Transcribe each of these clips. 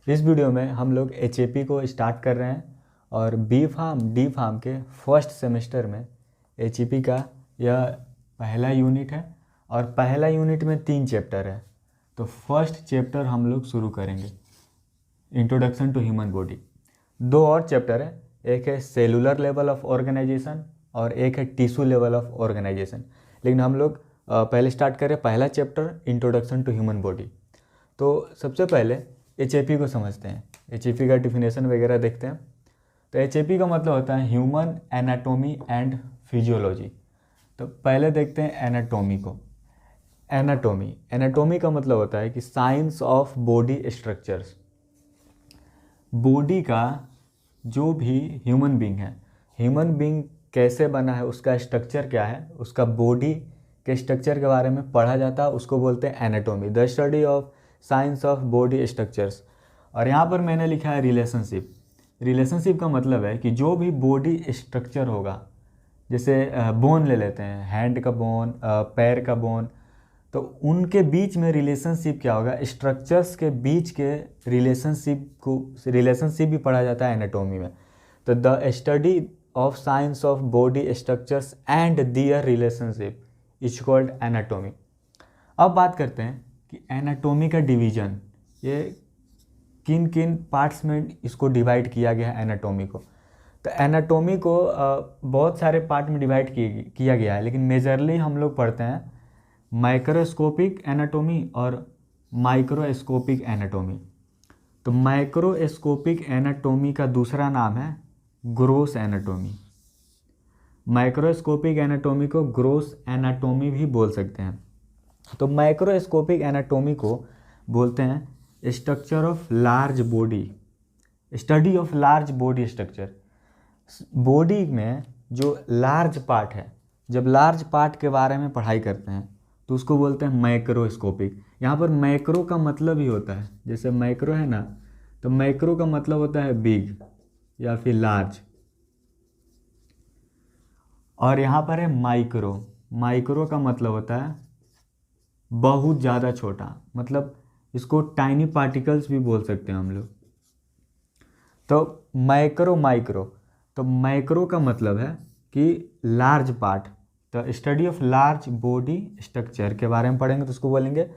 इस वीडियो में हम लोग HAP को स्टार्ट कर रहे हैं और बी फार्म डी फार्म के फर्स्ट सेमेस्टर में HAP का यह पहला यूनिट है और पहला यूनिट में 3 चैप्टर है। तो फर्स्ट चैप्टर हम लोग शुरू करेंगे, इंट्रोडक्शन टू ह्यूमन बॉडी। 2 और चैप्टर है, एक है सेलुलर लेवल ऑफ ऑर्गेनाइजेशन और एक है टिश्यू लेवल ऑफ ऑर्गेनाइजेशन। लेकिन हम लोग पहले स्टार्ट करें पहला chapter, introduction to human body. तो सबसे पहले HAP को समझते हैं, HAP का डिफिनेशन वगैरह देखते हैं। तो HAP का मतलब होता है ह्यूमन एनाटॉमी एंड फिजियोलॉजी। तो पहले देखते हैं एनाटॉमी को। एनाटॉमी का मतलब होता है कि science of body structures. Body का जो भी ह्यूमन बीइंग है, ह्यूमन बीइंग कैसे बना है, उसका स्ट्रक्चर क्या है, उसका बॉडी के स्ट्रक्चर के बारे में पढ़ा जाता है, उसको बोलते हैं anatomy, the study of science of body structures. और यहाँ पर मैंने लिखा है रिलेशनशिप। रिलेशनशिप का मतलब है कि जो भी बॉडी स्ट्रक्चर होगा, जैसे बोन ले लेते हैं, हैंड का बोन, पैर का बोन, तो उनके बीच में रिलेशनशिप क्या होगा, स्ट्रक्चर्स के बीच के रिलेशनशिप भी पढ़ा जाता है एनाटॉमी में। तो the study of science of body structures and their relationship is called anatomy. अब बात करते हैं कि एनाटॉमी का डिवीजन, ये किन किन पार्ट्स में इसको डिवाइड किया गया है एनाटॉमी को। तो एनाटॉमी को बहुत सारे पार्ट में डिवाइड किया गया है, लेकिन मेजरली हम लोग पढ़ते हैं माइक्रोस्कोपिक एनाटॉमी और माइक्रोस्कोपिक एनाटॉमी। तो माइक्रोस्कोपिक एनाटॉमी का दूसरा नाम है ग्रोस एनाटॉमी। माइक्रोस्कोपिक एनाटॉमी को ग्रोस एनाटॉमी भी बोल सकते हैं। तो माइक्रोस्कोपिक एनाटॉमी को बोलते हैं structure of large body, study of large body structure. Body में जो लार्ज पार्ट है, जब लार्ज पार्ट के बारे में पढ़ाई करते हैं तो उसको बोलते हैं माइक्रोस्कोपिक। यहाँ पर मैक्रो का मतलब ही होता है, जैसे माइक्रो है ना, तो मैक्रो का मतलब होता है बिग या फिर लार्ज, और यहाँ पर है माइक्रो। माइक्रो का मतलब होता है बहुत ज़्यादा छोटा, मतलब इसको टाइनी पार्टिकल्स भी बोल सकते हैं हम लोग। तो माइक्रो, तो माइक्रो का मतलब है कि लार्ज पार्ट। तो study of large body structure के बारे में पढ़ेंगे तो उसको बोलेंगे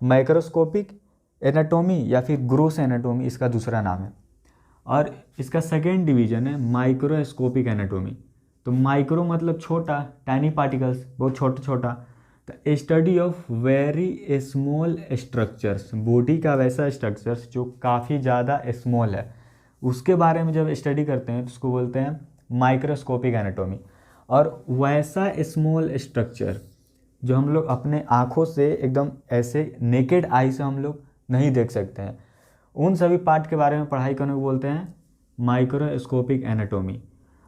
माइक्रोस्कोपिक एनाटॉमी या फिर ग्रोस एनाटॉमी, इसका दूसरा नाम है। और इसका सेकेंड डिवीजन है माइक्रोस्कोपिक एनाटॉमी। तो माइक्रो मतलब छोटा, टाइनी पार्टिकल्स, बहुत छोटा। तो study of very small structures, body का वैसा स्ट्रक्चर्स जो काफ़ी ज़्यादा स्मॉल है, उसके बारे में जब स्टडी करते हैं तो उसको बोलते हैं माइक्रोस्कोपिक एनाटॉमी। और वैसा स्मॉल स्ट्रक्चर जो हम लोग अपने आँखों से एकदम ऐसे नेकेड आई से हम लोग नहीं देख सकते हैं, उन सभी पार्ट के बारे में पढ़ाई करने को बोलते हैं माइक्रोस्कोपिक एनाटॉमी।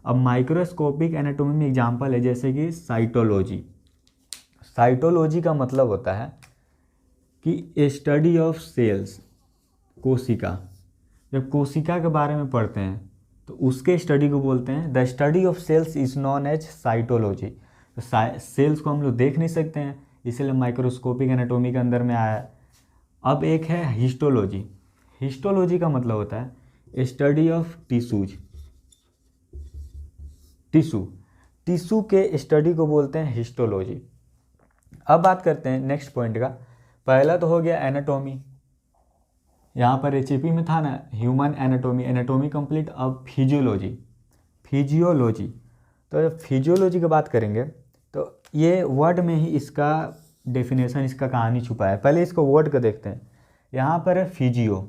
अब माइक्रोस्कोपिक एनाटॉमी में एग्जांपल है जैसे कि साइटोलॉजी। साइटोलॉजी का मतलब होता है कि स्टडी ऑफ सेल्स, कोशिका। जब कोशिका के बारे में पढ़ते हैं तो उसके स्टडी को बोलते हैं, the study of cells is known as cytology. तो सेल्स को हम लोग देख नहीं सकते हैं, इसलिए माइक्रोस्कोपिक एनाटॉमी के अंदर में आया है। अब एक है हिस्टोलॉजी। हिस्टोलॉजी का मतलब होता है स्टडी ऑफ टिश्यूज। टिश्यू के स्टडी को बोलते हैं हिस्टोलॉजी। अब बात करते हैं नेक्स्ट पॉइंट का। पहला तो हो गया एनाटॉमी, यहाँ पर HAP में था ना ह्यूमन एनाटॉमी, एनाटॉमी कंप्लीट। अब फिजियोलॉजी। तो जब फिजियोलॉजी की बात करेंगे तो ये वर्ड में ही इसका डेफिनेशन, इसका कहानी छुपा है। पहले इसको वर्ड को देखते हैं। यहाँ पर है फिजियो,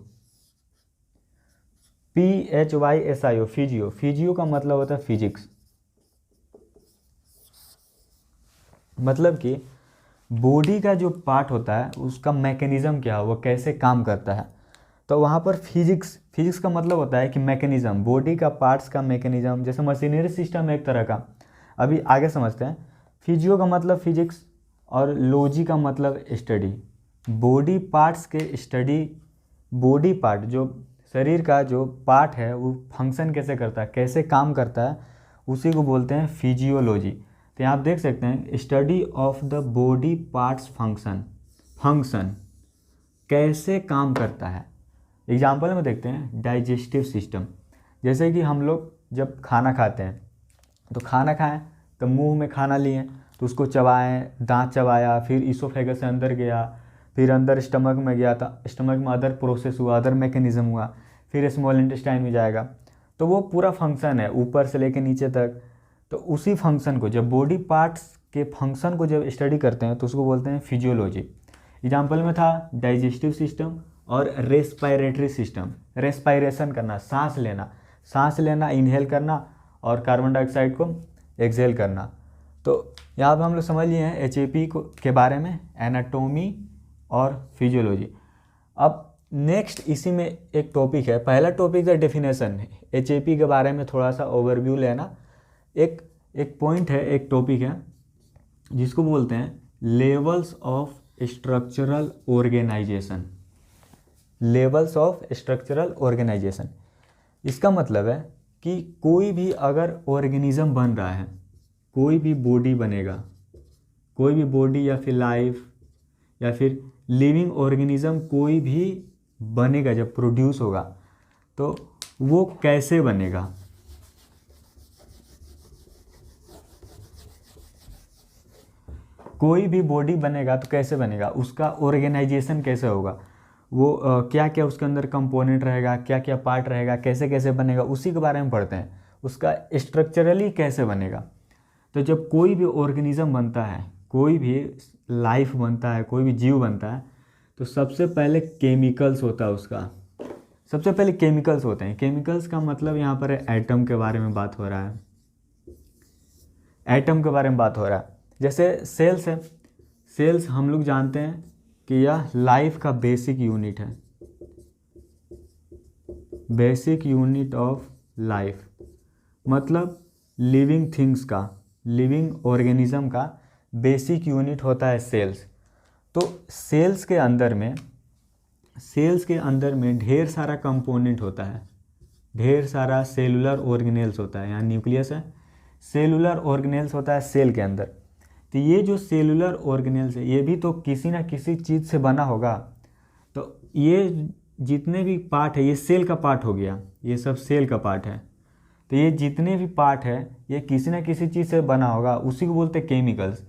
PHYSIO, फिजियो। फिजियो का मतलब होता है फिजिक्स, मतलब कि बॉडी का जो पार्ट होता है उसका मैकेनिज्म क्या है, वो कैसे काम करता है। तो वहाँ पर फिजिक्स का मतलब होता है कि मैकेनिज्म, बॉडी का पार्ट्स का मैकेनिज्म, जैसे मशीनरी सिस्टम है एक तरह का। अभी आगे समझते हैं। फिजियो का मतलब फिजिक्स और लॉजी का मतलब स्टडी। बॉडी पार्ट्स के स्टडी, बॉडी पार्ट जो शरीर का जो पार्ट है वो फंक्शन कैसे करता है, कैसे काम करता है, उसी को बोलते हैं फिजियोलॉजी। तो यहाँ आप देख सकते हैं study of the body parts function कैसे काम करता है। एग्जाम्पल में देखते हैं डाइजेस्टिव सिस्टम। जैसे कि हम लोग जब खाना खाते हैं तो खाना खाएं तो मुंह में खाना लिए तो उसको चबाएं, दांत चबाया, फिर इसोफेगस से अंदर गया, फिर अंदर स्टमक में गया, था स्टमक में अदर प्रोसेस हुआ, अदर मैकेनिज्म हुआ, फिर स्मॉल इंटेस्टाइन में जाएगा। तो वो पूरा फंक्शन है ऊपर से लेकर नीचे तक। तो उसी फंक्शन को जब बॉडी पार्ट्स के फंक्शन को जब स्टडी करते हैं तो उसको बोलते हैं फिजियोलॉजी। एग्जाम्पल में था डाइजेस्टिव सिस्टम और रेस्पायरेटरी सिस्टम। रेस्पायरेशन करना, सांस लेना इनहेल करना, और कार्बन डाइऑक्साइड को एक्सहेल करना। तो यहाँ पर हम लोग समझ लिए हैं एचएपी को के बारे में, एनाटोमी और फिजियोलॉजी। अब नेक्स्ट इसी में एक टॉपिक है, पहला टॉपिक है डेफिनेशन। एचएपी के बारे में थोड़ा सा ओवरव्यू लेना। एक पॉइंट है, एक टॉपिक है जिसको बोलते हैं levels of structural organisation. Levels of structural organisation, इसका मतलब है कि कोई भी अगर ऑर्गेनिज्म बन रहा है, कोई भी बॉडी बनेगा, कोई भी बॉडी या फिर लाइफ या फिर लिविंग ऑर्गेनिज्म कोई भी बनेगा, जब प्रोड्यूस होगा तो वो कैसे बनेगा। कोई भी बॉडी बनेगा तो कैसे बनेगा, उसका ऑर्गेनाइजेशन कैसे होगा, वो क्या क्या उसके अंदर कंपोनेंट रहेगा, क्या क्या पार्ट रहेगा, कैसे कैसे बनेगा, उसी के बारे में पढ़ते हैं। उसका स्ट्रक्चरली कैसे बनेगा। तो जब कोई भी ऑर्गेनिज्म बनता है, कोई भी लाइफ बनता है, कोई भी जीव बनता है, तो सबसे पहले केमिकल्स होता है उसका। सबसे पहले केमिकल्स होते हैं। केमिकल्स का मतलब यहाँ पर एटम के बारे में बात हो रहा है, एटम के बारे में बात हो रहा है। जैसे सेल्स है, सेल्स हम लोग जानते हैं कि यह लाइफ का बेसिक यूनिट है, बेसिक यूनिट ऑफ लाइफ। मतलब लिविंग थिंग्स का, लिविंग ऑर्गेनिज्म का बेसिक यूनिट होता है सेल्स। तो सेल्स के अंदर में ढेर सारा कंपोनेंट होता है, ढेर सारा सेलुलर ऑर्गेनेल्स होता है। यहाँ न्यूक्लियस है, सेलुलर ऑर्गेनेल्स होता है सेल के अंदर। तो ये जो सेलुलर ऑर्गेनेल्स है ये भी तो किसी ना किसी चीज़ से बना होगा। तो ये जितने भी पार्ट है ये सेल का पार्ट हो गया, ये सब सेल का पार्ट है। तो ये जितने भी पार्ट है ये किसी ना किसी चीज़ से बना होगा, उसी को बोलते हैं केमिकल्स।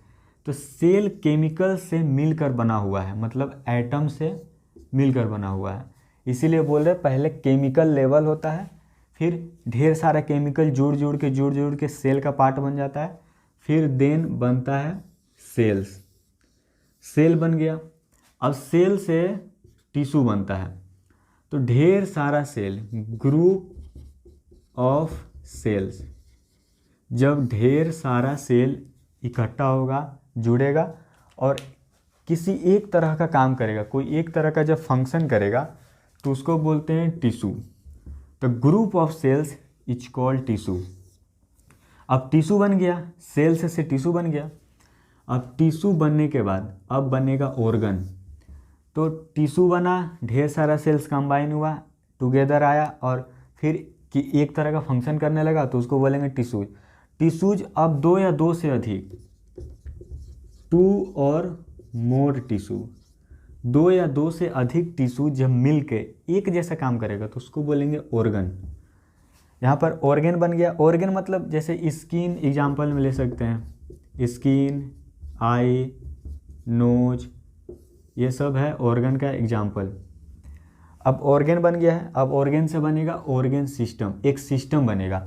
तो सेल केमिकल से मिलकर बना हुआ है, मतलब एटम से मिलकर बना हुआ है। इसीलिए बोल रहे पहले केमिकल लेवल होता है, फिर ढेर सारा केमिकल जुड़ के सेल का पार्ट बन जाता है, फिर देन बनता है सेल्स। सेल बन गया, अब सेल से टिश्यू बनता है। तो ढेर सारा सेल, ग्रुप ऑफ सेल्स। जब ढेर सारा सेल इकट्ठा होगा, जुड़ेगा और किसी एक तरह का काम करेगा, कोई एक तरह का जब फंक्शन करेगा तो उसको बोलते हैं टिश्यू। तो group of cells is called tissue. अब टिश्यू बन गया, सेल्स से टिश्यू बन गया। अब टिश्यू बनने के बाद अब बनेगा ऑर्गन। तो टिश्यू बना, ढेर सारा सेल्स कंबाइन हुआ, टुगेदर आया और फिर कि एक तरह का फंक्शन करने लगा तो उसको बोलेंगे टिश्यूज। टिश्यूज अब दो या दो से अधिक, टू और मोर टिश्यू, दो या दो से अधिक टिश्यू जब मिल के एक जैसा काम करेगा तो उसको बोलेंगे ऑर्गन। यहाँ पर ऑर्गन बन गया। ऑर्गन मतलब जैसे स्किन एग्जाम्पल में ले सकते हैं, स्किन, आई, नोज, ये सब है ऑर्गन का एग्जाम्पल। अब ऑर्गन बन गया है, अब ऑर्गन से बनेगा ऑर्गन सिस्टम, एक सिस्टम बनेगा।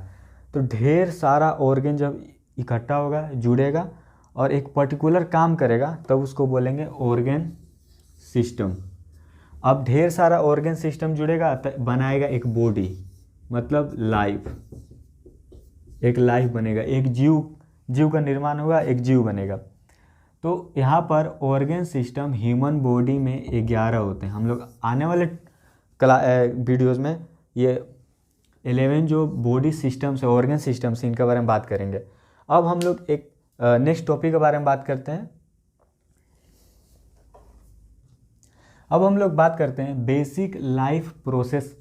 तो ढेर सारा ऑर्गन जब इकट्ठा होगा, जुड़ेगा और एक पर्टिकुलर काम करेगा तब उसको बोलेंगे ऑर्गन सिस्टम। अब ढेर सारा ऑर्गन सिस्टम जुड़ेगा तो बनाएगा एक बॉडी, मतलब लाइफ, एक लाइफ बनेगा, एक जीव का निर्माण होगा, एक जीव बनेगा। तो यहाँ पर ऑर्गन सिस्टम ह्यूमन बॉडी में 11 होते हैं। हम लोग आने वाले वीडियोस में ये 11 जो बॉडी सिस्टम्स है, ऑर्गन सिस्टम्स, इनके बारे में बात करेंगे। अब हम लोग एक नेक्स्ट टॉपिक के बारे में बात करते हैं। अब हम लोग बात करते हैं बेसिक लाइफ प्रोसेस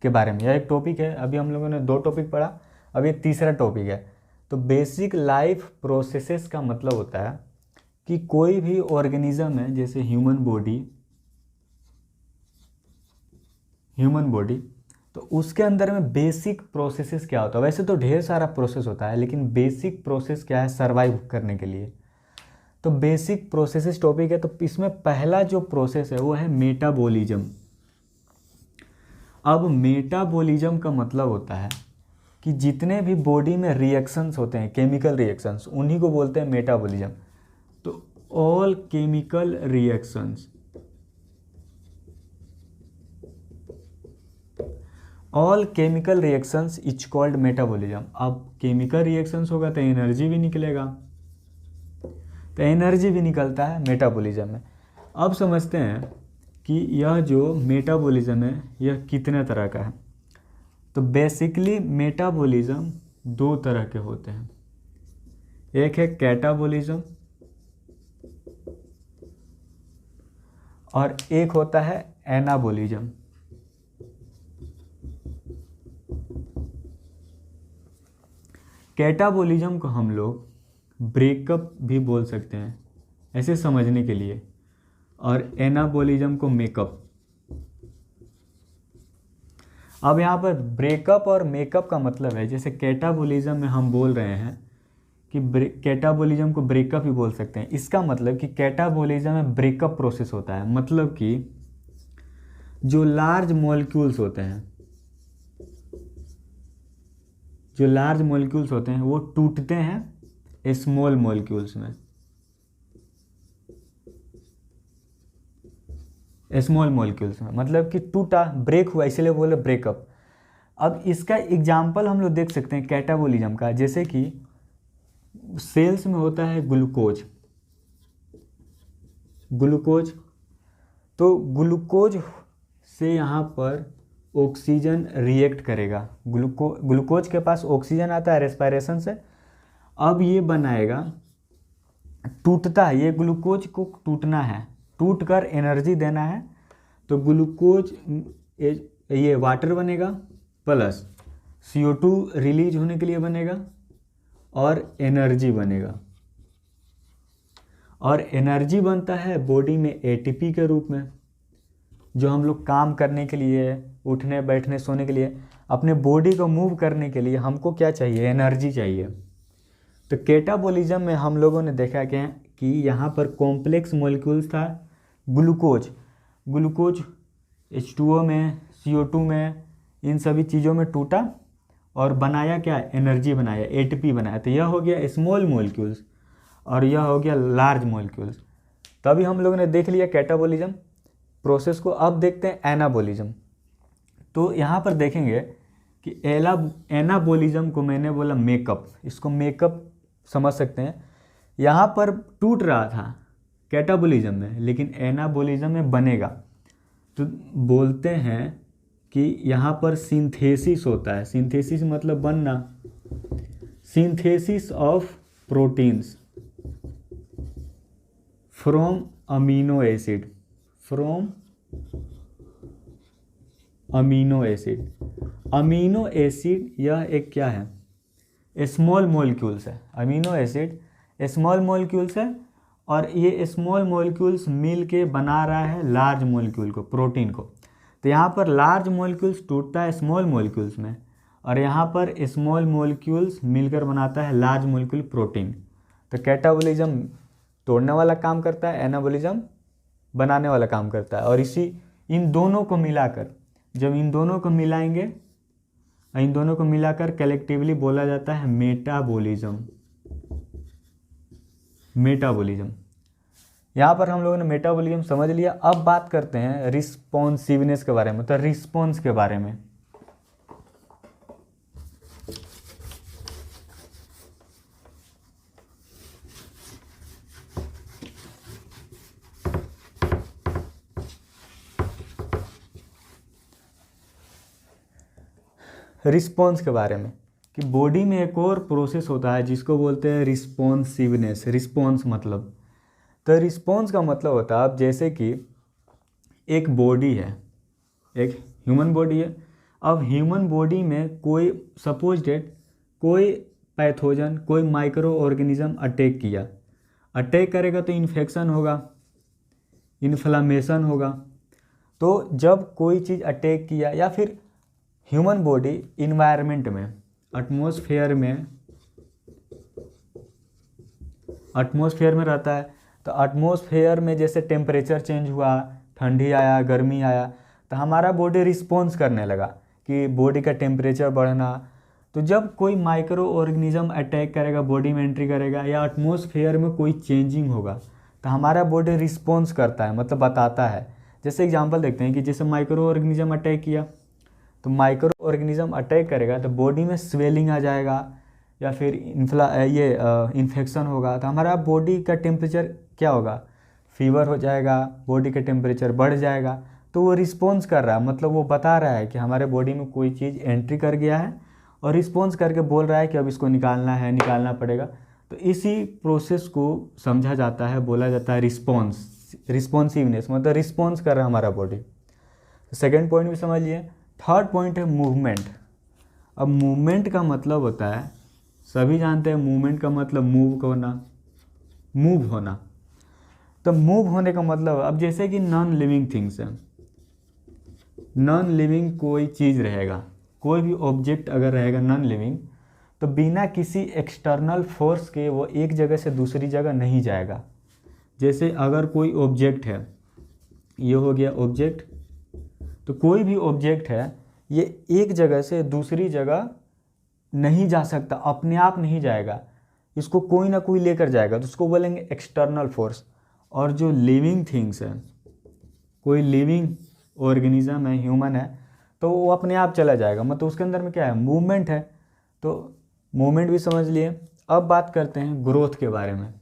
के बारे में। यह एक टॉपिक है, अभी हम लोगों ने 2 टॉपिक पढ़ा, अब ये तीसरा टॉपिक है। तो बेसिक लाइफ प्रोसेसेस का मतलब होता है कि कोई भी ऑर्गेनिज्म है, जैसे ह्यूमन बॉडी, ह्यूमन बॉडी, तो उसके अंदर में बेसिक प्रोसेसेस क्या होता है। वैसे तो ढेर सारा प्रोसेस होता है, लेकिन बेसिक प्रोसेस क्या है सर्वाइव करने के लिए, तो बेसिक प्रोसेसेस टॉपिक है। तो इसमें पहला जो प्रोसेस है वो है मेटाबॉलिज्म। अब मेटाबॉलिज्म का मतलब होता है कि जितने भी बॉडी में रिएक्शंस होते हैं, केमिकल रिएक्शंस, उन्हीं को बोलते हैं मेटाबॉलिज्म। तो all chemical reactions, all chemical reactions is called metabolism. अब केमिकल रिएक्शंस होगा तो एनर्जी भी निकलेगा, तो एनर्जी भी निकलता है मेटाबॉलिज्म में। अब समझते हैं कि यह जो मेटाबॉलिज्म है यह कितने तरह का है। तो बेसिकली मेटाबॉलिज्म दो तरह के होते हैं, एक है कैटाबॉलिज्म और एक होता है एनाबॉलिज्म। कैटाबॉलिज्म को हम लोग ब्रेकअप भी बोल सकते हैं ऐसे समझने के लिए, और एनाबॉलिज्म को मेकअप। अब यहाँ पर ब्रेकअप और मेकअप का मतलब है, जैसे कैटाबॉलिज्म में हम बोल रहे हैं कि कैटाबॉलिज्म को ब्रेकअप ही बोल सकते हैं। इसका मतलब कि कैटाबॉलिज्म में ब्रेकअप प्रोसेस होता है, मतलब कि जो लार्ज मॉलिक्यूल्स होते हैं, जो लार्ज मॉलिक्यूल्स होते हैं वो टूटते हैं स्मॉल मॉलिक्यूल्स में, स्मॉल मॉलिक्यूल्स में, मतलब कि टूटा, ब्रेक हुआ, इसलिए बोले ब्रेकअप। अब इसका एग्जाम्पल हम लोग देख सकते हैं कैटाबॉलिज्म का, जैसे कि सेल्स में होता है ग्लूकोज, ग्लूकोज, तो ग्लूकोज से यहाँ पर ऑक्सीजन रिएक्ट करेगा, ग्लूकोज के पास ऑक्सीजन आता है रेस्पिरेशन से, अब ये बनाएगा, टूटता है, ये ग्लूकोज को टूटना है, टूट कर एनर्जी देना है, तो ग्लूकोज ये वाटर बनेगा प्लस CO2 रिलीज होने के लिए बनेगा और एनर्जी बनेगा, और एनर्जी बनता है बॉडी में ATP के रूप में, जो हम लोग काम करने के लिए, उठने बैठने सोने के लिए, अपने बॉडी को मूव करने के लिए हमको क्या चाहिए, एनर्जी चाहिए। तो कैटाबॉलिज्म में हम लोगों ने देखा कि यहाँ पर कॉम्प्लेक्स मॉलिक्यूल्स था ग्लूकोज, ग्लूकोज H2O में, CO2 में, इन सभी चीज़ों में टूटा और बनाया क्या, एनर्जी बनाया, ATP बनाया। तो यह हो गया स्मॉल मॉलिक्यूल्स और यह हो गया लार्ज मॉलिक्यूल्स। तभी हम लोगों ने देख लिया कैटाबॉलिज्म प्रोसेस को। अब देखते हैं एनाबॉलिज्म। तो यहाँ पर देखेंगे कि एनाबॉलिज्म को मैंने बोला मेकअप, इसको मेकअप समझ सकते हैं। यहाँ पर टूट रहा था कैटाबॉलिज्म में, लेकिन एनाबॉलिज्म में बनेगा, तो बोलते हैं कि यहाँ पर सिंथेसिस होता है। सिंथेसिस मतलब बनना, synthesis of proteins from amino acid, from amino acid. Amino acid यह एक क्या है, स्मॉल मॉलिक्यूल्स है। अमीनो एसिड स्मॉल मॉलिक्यूल्स है, और ये स्मॉल मॉलिक्यूल्स मिल के बना रहा है लार्ज मॉलिक्यूल को, प्रोटीन को। तो यहाँ पर लार्ज मॉलिक्यूल्स टूटता है स्मॉल मॉलिक्यूल्स में, और यहाँ पर स्मॉल मॉलिक्यूल्स मिलकर बनाता है लार्ज मॉलिक्यूल प्रोटीन। तो कैटाबॉलिज्म तोड़ने वाला काम करता है, एनाबॉलिज्म बनाने वाला काम करता है। और इन दोनों को मिलाकर, जब इन दोनों को मिलाएंगे, इन दोनों को मिलाकर कलेक्टिवली बोला जाता है मेटाबॉलिज्म। मेटाबॉलिज्म, यहाँ पर हम लोगों ने मेटाबॉलिज्म समझ लिया। अब बात करते हैं रिस्पॉन्सिवनेस के बारे में, तो रिस्पॉन्स के बारे में। रिस्पॉन्स के बारे में कि बॉडी में एक और प्रोसेस होता है जिसको बोलते हैं रिस्पॉन्सिवनेस। रिस्पॉन्स मतलब, तो रिस्पॉन्स का मतलब होता है, अब जैसे कि एक बॉडी है, एक ह्यूमन बॉडी है। अब ह्यूमन बॉडी में कोई सपोज डेट कोई पैथोजन, कोई माइक्रो ऑर्गेनिज्म अटैक किया, अटैक करेगा तो इन्फेक्शन होगा, इन्फ्लामेशन होगा। तो जब कोई चीज़ अटैक किया या फिर ह्यूमन बॉडी इन्वायरमेंट में एटमॉस्फेयर में रहता है, तो एटमॉस्फेयर में जैसे टेम्परेचर चेंज हुआ, ठंडी आया, गर्मी आया, तो हमारा बॉडी रिस्पॉन्स करने लगा कि बॉडी का टेम्परेचर बढ़ना। तो जब कोई माइक्रो ऑर्गेनिज्म अटैक करेगा, बॉडी में एंट्री करेगा या एटमॉस्फेयर में कोई चेंजिंग होगा, तो हमारा बॉडी रिस्पॉन्स करता है, मतलब बताता है। जैसे एग्जांपल देखते हैं कि जैसे माइक्रो ऑर्गेनिज्म अटैक किया, तो माइक्रो ऑर्गेनिज्म अटैक करेगा तो बॉडी में स्वेलिंग आ जाएगा या फिर इन्फेक्शन होगा, तो हमारा बॉडी का टेम्परेचर क्या होगा, फीवर हो जाएगा, बॉडी का टेम्परेचर बढ़ जाएगा। तो वो रिस्पॉन्स कर रहा है, मतलब वो बता रहा है कि हमारे बॉडी में कोई चीज़ एंट्री कर गया है और रिस्पॉन्स करके बोल रहा है कि अब इसको निकालना पड़ेगा। तो इसी प्रोसेस को समझा जाता है, बोला जाता है रिस्पॉन्सिवनेस, मतलब रिस्पॉन्स कर रहा है हमारा बॉडी। तो सेकेंड पॉइंट भी समझ लिए। थर्ड पॉइंट है मूवमेंट। अब मूवमेंट का मतलब होता है, सभी जानते हैं मूवमेंट का मतलब मूव होना। तो मूव होने का मतलब, अब जैसे कि नॉन लिविंग थिंग्स है, नॉन लिविंग कोई चीज़ रहेगा, कोई भी ऑब्जेक्ट अगर रहेगा नॉन लिविंग, तो बिना किसी एक्सटर्नल फोर्स के वो एक जगह से दूसरी जगह नहीं जाएगा। जैसे अगर कोई ऑब्जेक्ट है, ये हो गया ऑब्जेक्ट, तो कोई भी ऑब्जेक्ट है ये एक जगह से दूसरी जगह नहीं जा सकता, अपने आप नहीं जाएगा, इसको कोई ना कोई लेकर जाएगा, तो उसको बोलेंगे एक्सटर्नल फोर्स। और जो लिविंग थिंग्स है, कोई लिविंग ऑर्गेनिज्म है, ह्यूमन है, तो वो अपने आप चला जाएगा, मतलब उसके अंदर में क्या है, मूवमेंट है। तो मूवमेंट भी समझ लिए। अब बात करते हैं ग्रोथ के बारे में।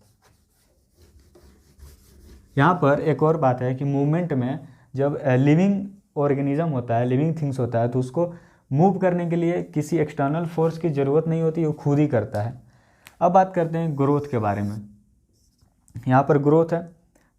यहाँ पर एक और बात है कि मूवमेंट में जब लिविंग ऑर्गेनिज्म होता है, लिविंग थिंग्स होता है, तो उसको मूव करने के लिए किसी एक्सटर्नल फोर्स की ज़रूरत नहीं होती, वो खुद ही करता है। अब बात करते हैं ग्रोथ के बारे में। यहाँ पर ग्रोथ है,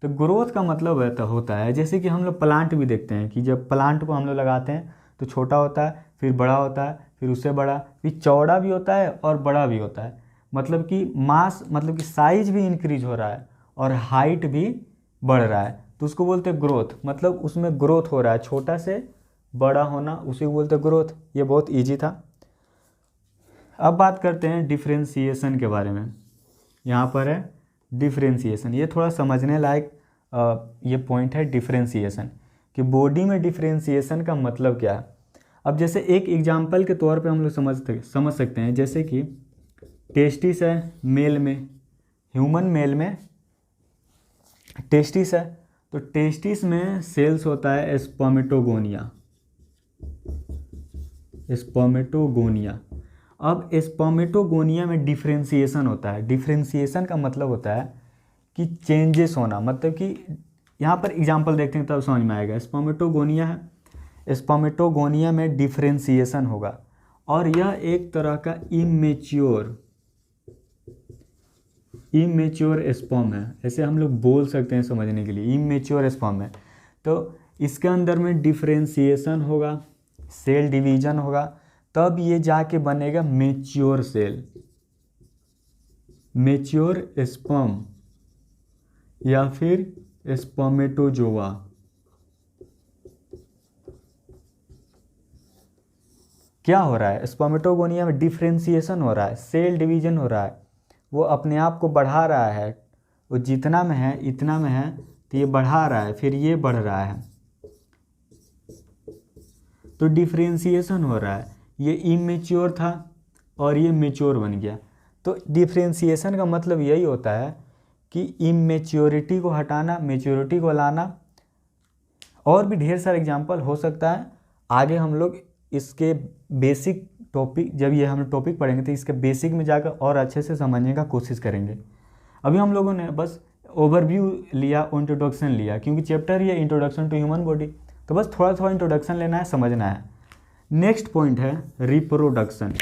तो ग्रोथ का मतलब होता है जैसे कि हम लोग प्लांट भी देखते हैं कि जब प्लांट को हम लोग लगाते हैं तो छोटा होता है, फिर बड़ा होता है, फिर उससे बड़ा, फिर चौड़ा भी होता है और बड़ा भी होता है। मतलब कि मास, मतलब कि साइज भी इंक्रीज हो रहा है और हाइट भी बढ़ रहा है, तो उसको बोलते हैं ग्रोथ। मतलब उसमें ग्रोथ हो रहा है, छोटा से बड़ा होना, उसी को बोलते हैं ग्रोथ। ये बहुत ईजी था। अब बात करते हैं डिफ्रेंशिएशन के बारे में। यहाँ पर है डिफ्रेंशिएशन, ये थोड़ा समझने लायक ये पॉइंट है डिफ्रेंशिएशन, कि बॉडी में डिफ्रेंशिएशन का मतलब क्या है। अब जैसे एक एग्जांपल के तौर पे हम लोग समझ सकते हैं, जैसे कि टेस्टिस है मेल में, ह्यूमन मेल में टेस्टिस है, तो टेस्टिस में सेल्स होता है स्पर्मेटोगोनिया। अब स्पर्मेटोगोनिया में डिफ्रेंशिएशन होता है। डिफ्रेंशिएशन का मतलब होता है कि चेंजेस होना, मतलब कि यहाँ पर एग्जांपल देखते हैं तब समझ में आएगा। स्पर्मेटोगोनिया है, स्पर्मेटोगोनिया में डिफ्रेंशिएशन होगा और यह एक तरह का इमेच्योर स्पर्म है, ऐसे हम लोग बोल सकते हैं समझने के लिए, इमेच्योर स्पर्म है। तो इसके अंदर में डिफ्रेंशिएशन होगा, सेल डिवीजन होगा, तब ये जाके बनेगा मेच्योर सेल, मेच्योर स्पर्म या फिर स्पर्मेटोजोआ। क्या हो रहा है, स्पर्मेटोगोनिया में डिफ्रेंशिएशन हो रहा है, सेल डिवीजन हो रहा है, वो अपने आप को बढ़ा रहा है, वो जितना में है इतना में है, तो ये बढ़ा रहा है, फिर ये बढ़ रहा है, तो डिफ्रेंशिएशन हो रहा है। ये इमेच्योर था और ये मेच्योर बन गया। तो डिफ्रेंशिएशन का मतलब यही होता है कि इमेच्योरिटी को हटाना, मेच्योरिटी को लाना। और भी ढेर सारे एग्जांपल हो सकता है, आगे हम लोग इसके बेसिक टॉपिक, जब ये हम टॉपिक पढ़ेंगे तो इसके बेसिक में जाकर और अच्छे से समझने का कोशिश करेंगे। अभी हम लोगों ने बस ओवरव्यू लिया, इंट्रोडक्शन लिया, क्योंकि चैप्टर ये इंट्रोडक्शन टू ह्यूमन बॉडी, तो बस थोड़ा थोड़ा इंट्रोडक्शन लेना है, समझना है। नेक्स्ट पॉइंट है रिप्रोडक्शन।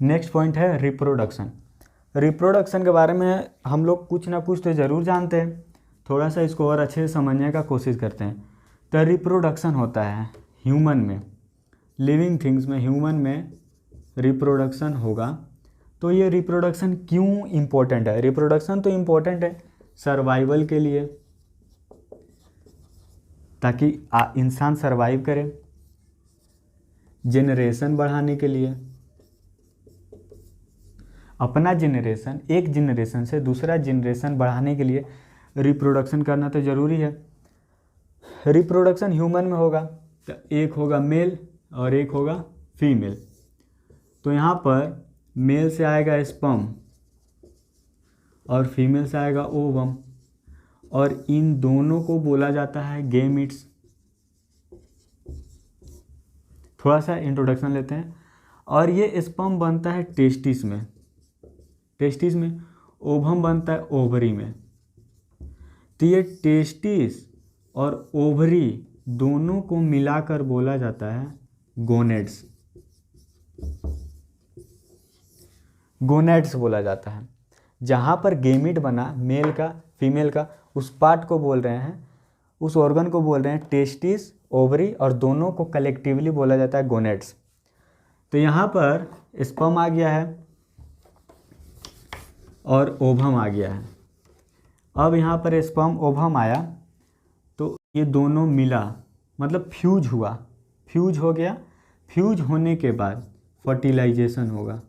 नेक्स्ट पॉइंट है रिप्रोडक्शन। रिप्रोडक्शन के बारे में हम लोग कुछ ना कुछ तो ज़रूर जानते हैं, थोड़ा सा इसको और अच्छे से समझने का कोशिश करते हैं। तो रिप्रोडक्शन होता है ह्यूमन में, लिविंग थिंग्स में, ह्यूमन में रिप्रोडक्शन होगा। तो ये रिप्रोडक्शन क्यों इम्पोर्टेंट है? रिप्रोडक्शन तो इम्पोर्टेंट है सर्वाइवल के लिए, ताकि इंसान सर्वाइव करे, जेनरेशन बढ़ाने के लिए, अपना जेनरेशन, एक जेनरेशन से दूसरा जेनरेशन बढ़ाने के लिए रिप्रोडक्शन करना तो ज़रूरी है। रिप्रोडक्शन ह्यूमन में होगा तो एक होगा मेल और एक होगा फीमेल। तो यहाँ पर मेल से आएगा स्पर्म और फीमेल से आएगा ओवम, और इन दोनों को बोला जाता है गैमीट्स। थोड़ा सा इंट्रोडक्शन लेते हैं। और ये स्पर्म बनता है टेस्टिस में, टेस्टिस में ओवम बनता है ओवरी में। तो ये टेस्टिस और ओवरी दोनों को मिलाकर बोला जाता है गोनेड्स, गोनेड्स बोला जाता है। जहाँ पर गैमीट बना मेल का फीमेल का, उस पार्ट को बोल रहे हैं, उस ऑर्गन को बोल रहे हैं टेस्टिस, ओवरी, और दोनों को कलेक्टिवली बोला जाता है गोनेड्स। तो यहाँ पर स्पर्म आ गया है और ओवम आ गया है। अब यहाँ पर स्पर्म ओवम आया तो ये दोनों मिला, मतलब फ्यूज हुआ, फ्यूज हो गया। फ्यूज होने के बाद फर्टिलाइजेशन होगा,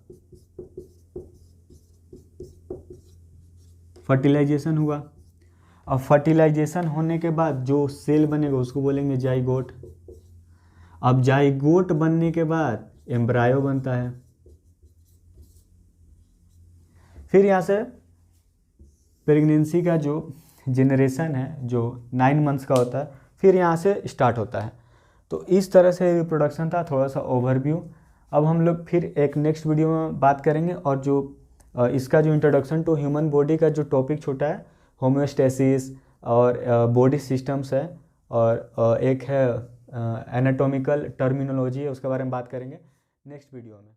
फर्टिलाइजेशन हुआ। अब फर्टिलाइजेशन होने के बाद जो सेल बनेगा उसको बोलेंगे जाइगोट। अब जाइगोट बनने के बाद एम्ब्रायो बनता है। फिर यहाँ से प्रेगनेंसी का जो जेनरेशन है जो 9 मंथ्स का होता है, फिर यहाँ से स्टार्ट होता है। तो इस तरह से रिप्रोडक्शन था, थोड़ा सा ओवरव्यू। अब हम लोग फिर एक नेक्स्ट वीडियो में बात करेंगे, और जो इसका जो इंट्रोडक्शन टू ह्यूमन बॉडी का जो टॉपिक छोटा है, होम्योस्टेसिस और बॉडी सिस्टम्स है, और एक है एनाटॉमिकल टर्मिनोलॉजी है, उसके बारे में बात करेंगे नेक्स्ट वीडियो में।